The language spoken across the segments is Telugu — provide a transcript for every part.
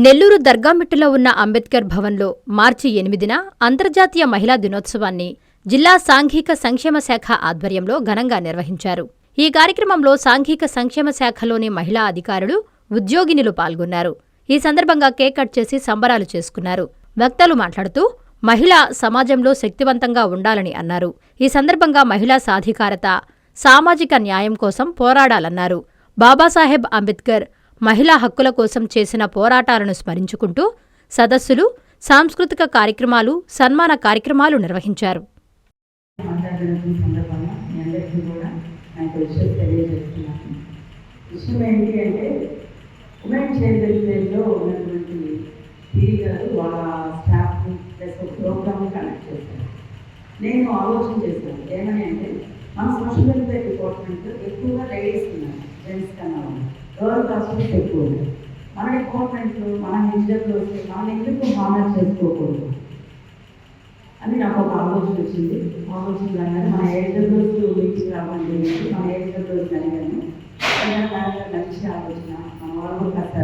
నెల్లూరు దర్గామిట్టులో ఉన్న అంబేద్కర్ భవన్లో మార్చి 8న అంతర్జాతీయ మహిళా దినోత్సవాన్ని జిల్లా సాంఘిక సంక్షేమ శాఖ ఆధ్వర్యంలో ఘనంగా నిర్వహించారు. ఈ కార్యక్రమంలో సాంఘిక సంక్షేమ శాఖలోని మహిళా అధికారులు, ఉద్యోగినులు పాల్గొన్నారు. ఈ సందర్భంగా కేక్ కట్ చేసి సంబరాలు చేసుకున్నారు. వక్తలు మాట్లాడుతూ మహిళ సమాజంలో శక్తివంతంగా ఉండాలని అన్నారు. ఈ సందర్భంగా మహిళా సాధికారత, సామాజిక న్యాయం కోసం పోరాడాలన్నారు. బాబాసాహెబ్ అంబేద్కర్ మహిళా హక్కుల కోసం చేసిన పోరాటాలను స్మరించుకుంటూ సదస్సులు, సాంస్కృతిక కార్యక్రమాలు, సన్మాన కార్యక్రమాలు నిర్వహించారు. నేను ఆలోచన చేశాను ఏమని అంటే మన సోషల్ వెల్ఫేర్ డిపార్ట్మెంట్ ఎక్కువగా లేడీస్ ఉన్నారు, జెంట్స్ కన్నా గర్ల్ కాస్ట్యూమ్స్ ఎక్కువ ఉన్నాయి. మన డిపార్ట్మెంట్లో మన హెచ్డబ్ల్యూ వస్తే మనం ఎందుకు హానర్ చేసుకోకూడదు అని నాకు ఒక ఆలోచన వచ్చింది. ఆలోచన రాగానే మన హెచ్డబ్ల్యూస్ మీటింగ్ రావండి, మన హెచ్డబ్ల్యూస్ అడిగాను. మంచి ఆలోచన, మన వాళ్ళు కాస్త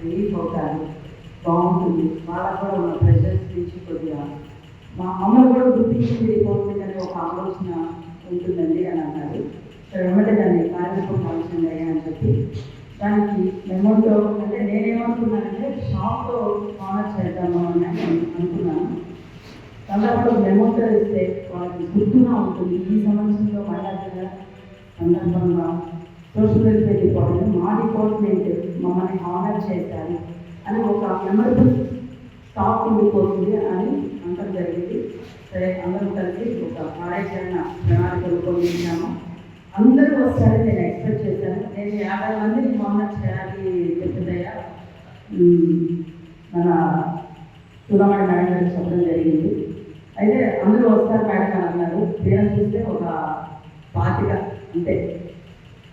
రిలీఫ్ అవుతారు, బాగుంటుంది, వాళ్ళకు కూడా ఉన్న ప్రెషర్స్ నుంచి కొద్దిగా మా అమ్మలు కూడా గుర్తించింది డిపార్ట్మెంట్ అనే ఒక ఆలోచన ఉంటుందండి అని అన్నారు. వెంబడే దాన్ని కార్యక్రమం ఆలోచన అని చెప్పి దానికి మెమోతో అంటే నేనేమనుకున్నానంటే షాప్తో ఆనర్ చేద్దాము అని అనుకున్నాను. దాంట్లో మెమోతో ఇస్తే వాళ్ళకి గుర్తుగా ఉంటుంది. ఈ సంవత్సరంలో మహిళా దిన సందర్భంగా సోషల్ వెల్ఫేర్ డిపార్ట్మెంట్ మా డిపార్ట్మెంట్ మమ్మల్ని ఆనర్ చేశారు అని ఒక మెమరబుల్ స్టాక్ ఉండిపోతుంది అని అంటారు జరిగింది. సరే, అందరూ కలిసి ఒక కార్యాచరణ ప్రణాళిక రూపొందించాము. అందరూ వస్తారని నేను ఎక్స్పెక్ట్ చేశాను. నేను 50 మందిని ఆనర్ చేయాలి చెప్పిందయ్యా మన సుధామణి మేడం గారికి చెప్పడం జరిగింది. అయితే అందరూ వస్తారు మేడం అని అన్నారు. తీరం చూస్తే ఒక 25 అంతే,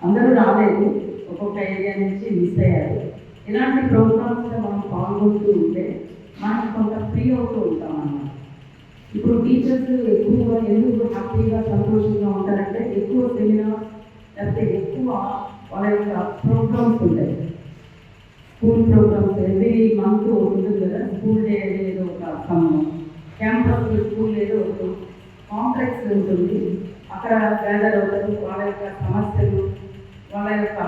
అందరూ రాలేదు, ఒక్కొక్క ఏరియా నుంచి మిస్ అయ్యారు. ఇలాంటి ప్రోగ్రామ్స్లో మనం పాల్గొంటూ ఉంటే మనకి కొంత ఫ్రీ అవుతూ ఉంటాం అన్నమాట. ఇప్పుడు టీచర్స్ ఎక్కువగా ఎందుకు హ్యాపీగా సంతోషంగా ఉంటారంటే ఎక్కువ సెమినార్ లేకపోతే ఎక్కువ వాళ్ళ యొక్క ప్రోగ్రామ్స్ ఉంటాయి. స్కూల్ ప్రోగ్రామ్స్ ఎవ్రీ మంత్ ఉంటుంది కదా, స్కూల్ డే ఏదో ఒక క్యాంపస్ స్కూల్ ఏదో ఒక కాంప్లెక్స్ ఉంటుంది, అక్కడ గ్యాదర్ అవుతారు. వాళ్ళ యొక్క సమస్యలు, వాళ్ళ యొక్క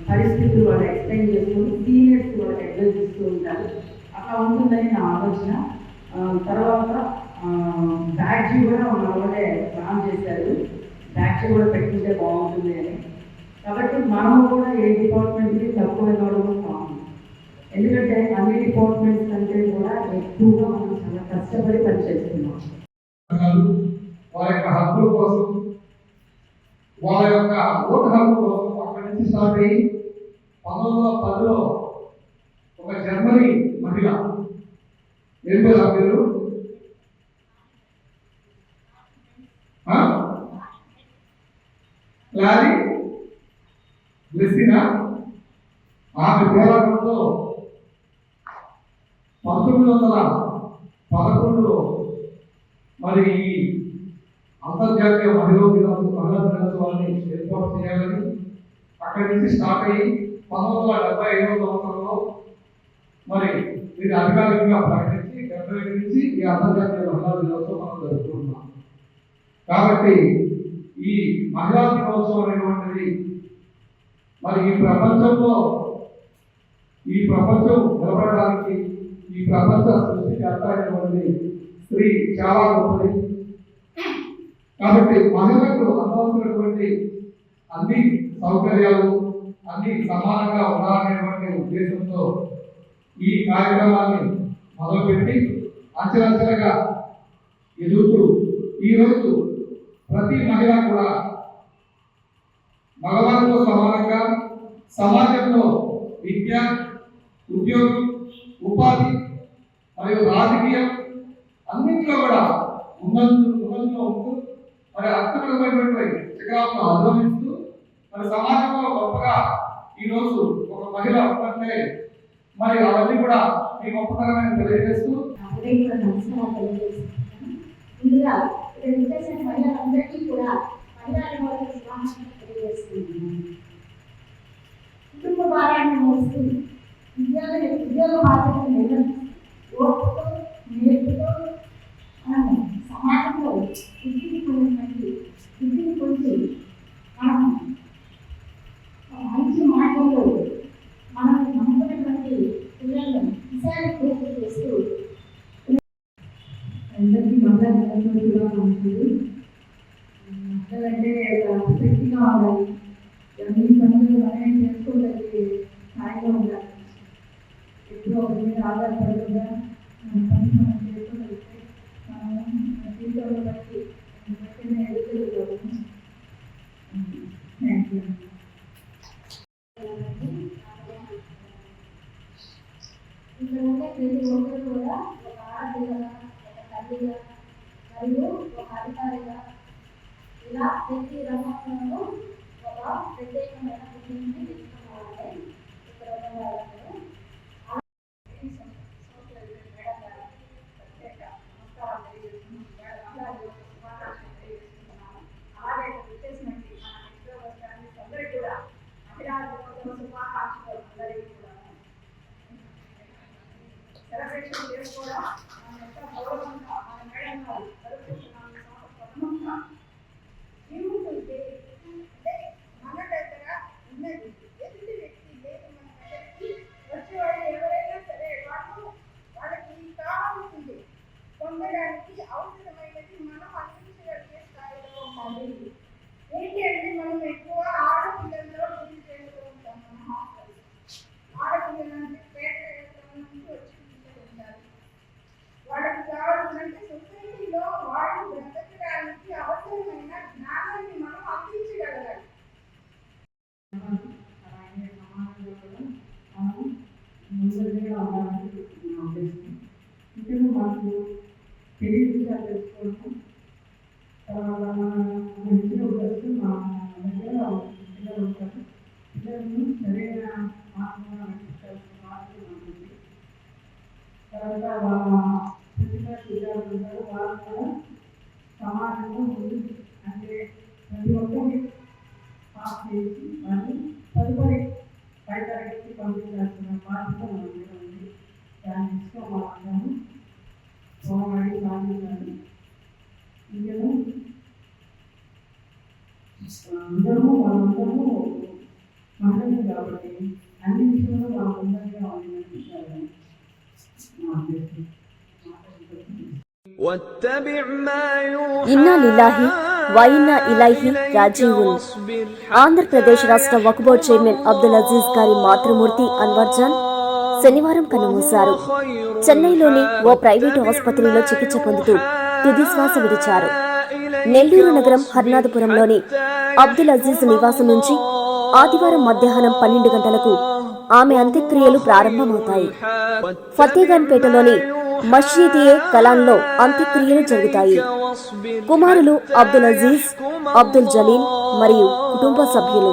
పరిస్థితులు వాళ్ళు ఎక్స్ప్లెయిన్ చేసుకుని సీనియర్స్ వాళ్ళకి అడ్వైజ్ ఇస్తూ ఉంటారు. అట్లా ఉంటుందని నా ఆలోచన. తర్వాత బ్యాడ్జ్ కూడా మన వాళ్ళే ప్లాన్ చేశారు, బ్యాడ్జ్ కూడా పెట్టుకుంటే బాగుంటుంది అని. కాబట్టి మనము కూడా ఏ డిపార్ట్మెంట్కి తక్కువ కావడం కాదు. ఎందుకంటే అన్ని డిపార్ట్మెంట్స్ కంటే కూడా ఎక్కువగా మనం చాలా కష్టపడి పనిచేస్తున్నాం. వాళ్ళ యొక్క హక్కుల కోసం, వాళ్ళ యొక్క ఓటు హక్కు కోసం అక్కడి నుంచి స్టార్ట్ అయ్యి 1910లో ఒక జర్మనీ మహిళ ఏం పేరు పేరు లారీ బ్లెస్సినా, ఆమె పోరాటంలో 1911లో మరి ఈ అంతర్జాతీయ మహిళా దినోత్సవాన్ని ఏర్పాటు చేయాలని అక్కడి నుంచి స్టార్ట్ అయ్యి 1975వ సంవత్సరంలో మరి ఇది అధికారికంగా ప్రకటించి 75 నుంచి ఈ అంతర్జాతీయ మహిళా దినోత్సవం మనం జరుపుకుంటున్నాం. కాబట్టి ఈ మహిళా దినోత్సవం అనేటువంటిది మరి ఈ ప్రపంచం నిలబడడానికి ఈ ప్రపంచ సృష్టికర్త అయినటువంటి స్త్రీ చాలా గొప్పది. కాబట్టి మహిళలకు అందవలసినటువంటి అన్ని సౌకర్యాలు అన్ని సమానంగా ఉండాలనేటువంటి ఉద్దేశంతో ఈ కార్యక్రమాన్ని మొదలుపెట్టి అంచెలంచెలుగా ఎదుగుతూ ఈరోజు ప్రతి మహిళ కూడా మగవారితో సమానంగా సమాజంలో విద్య, ఉద్యోగం, ఉపాధి మరియు రాజకీయం అన్నింటిలో కూడా ఉన్నతంలో ఉంటూ మరి అత్యున్నతమైనటువంటి శిఖరాలను అధిరోహిస్తూ మరి సమాజంలో గొప్పగా ఈరోజు ఒక మహిళ ఉంటే మరి అవన్నీ కూడా మీ గొప్పతనమైన తెలియజేస్తూ మహిళలందరికీ కూడా మహిళా తెలియజేస్తుంది. కుటుంబ భారాన్ని మోస్తూ విద్య కావాలి. మీ పనులు మనం చేసుకోగలిగే స్థాయిలో ఉండాలి. ఎప్పుడో ఒకరి మీద ఆధారపడకుండా మన పని మనం చేసుకోగలిగితే మనం మన జీవితంలో బట్టి ఎదుగుతాము. Thank you. ఇక్కడ ఉండే ప్రతి ఒక్కరు కూడా ఒక ఆడపిల్లగా, ఒక తల్లిగా మరియు ఒక అధికారిగా ఇలా ప్రతి రంగంలోనూ ఒక ప్రత్యేకమైన గుర్తింపుని తెచ్చుకోవాలని ఇక్కడ ఉన్న వాళ్ళందరూ సెలబ్రేషన్ చేసుకోవడం మన యొక్క గౌరవంగా మన మేడం గారు జరుపుకుంటున్నాము. ఏముంటుంది అంటే మన దగ్గర ఉన్నది ఎదుటి వ్యక్తి లేదు, మన దగ్గరికి వచ్చేవాళ్ళు ఎవరైనా సరే వాళ్ళకి కావాల్సింది పొందడానికి అవసరమైనది మనం అందించగలిగే స్థాయిలో ఉండాలి. ఏంటి అంటే మనం ఎక్కువ ఆడపిల్లల్లో గురి చేస్తూ ఉంటాం. మన హాస్టల్ ఆడపిల్లలంటే పేట నుంచి వచ్చి ఉంటారు. వాళ్ళకి కావాల్సినంటే సొసైటీలో వాళ్ళు బ్రతకడానికి అవసరమైన జ్ఞానాన్ని మనం అందించగలగాలి. ముందుగా ఉండాలని నా ఉద్దేశం. ఇప్పుడు మాకు తెలియదు తెలుసుకోవడం తర్వాత మంచిగా ఉండొచ్చు. మా దగ్గర పిల్లలు ఉంటారు. పిల్లలను సరైన మార్గంలో నడిపించాల్సిన బాధ్యత ఉంటుంది. తర్వాత వాళ్ళ ప్రతిభా విద్యార్థులు ఉంటారు. వాళ్ళు కూడా సమాజంలో ముందు అంటే ప్రతి ఒక్కరిని పాస్ చేసి వాళ్ళు తదుపరి పై తరగతికి పంపించాల్సిన బాధ్యత మన మీద ఉంది. దాని ఇష్టం వాళ్ళందరూ పోరాడి సాధించాలి. ఇందులో వాళ్ళందరూ మహిళలు కాబట్టి అన్ని విషయంలో వాళ్ళందరిగా ఉండాలని నా ఉద్దేశం. ఇన్నా లిల్లాహి వా ఇన్నా ఇలైహి రాజీవున్. ఆంధ్రప్రదేశ్ రాష్ట్ర వక్ఫ్ బోర్డు చైర్మన్ అబ్దుల్ అజీజ్ గారి మాతృమూర్తి అన్వర్ జాన్ శనివారం కన్నుమూశారు. చెన్నైలోని ఓ ప్రైవేటు ఆసుపత్రిలో చికిత్స పొందుతూ తుది శ్వాస విడిచారు. నెల్లూరు నగరం హర్నాథపురంలోని అబ్దుల్ అజీజ్ నివాసం నుంచి ఆదివారం మధ్యాహ్నం 12 గంటలకు ఆమె అంత్యక్రియలు ప్రారంభమవుతాయి. ఫతేగాన్పేటలోని మస్జిద్-ఏ కలాన్లో అంత్యక్రియలు జరుగుతాయి. కుమారులు అబ్దుల్ అజీజ్, అబ్దుల్ జలీల్ మరియు కుటుంబ సభ్యులు.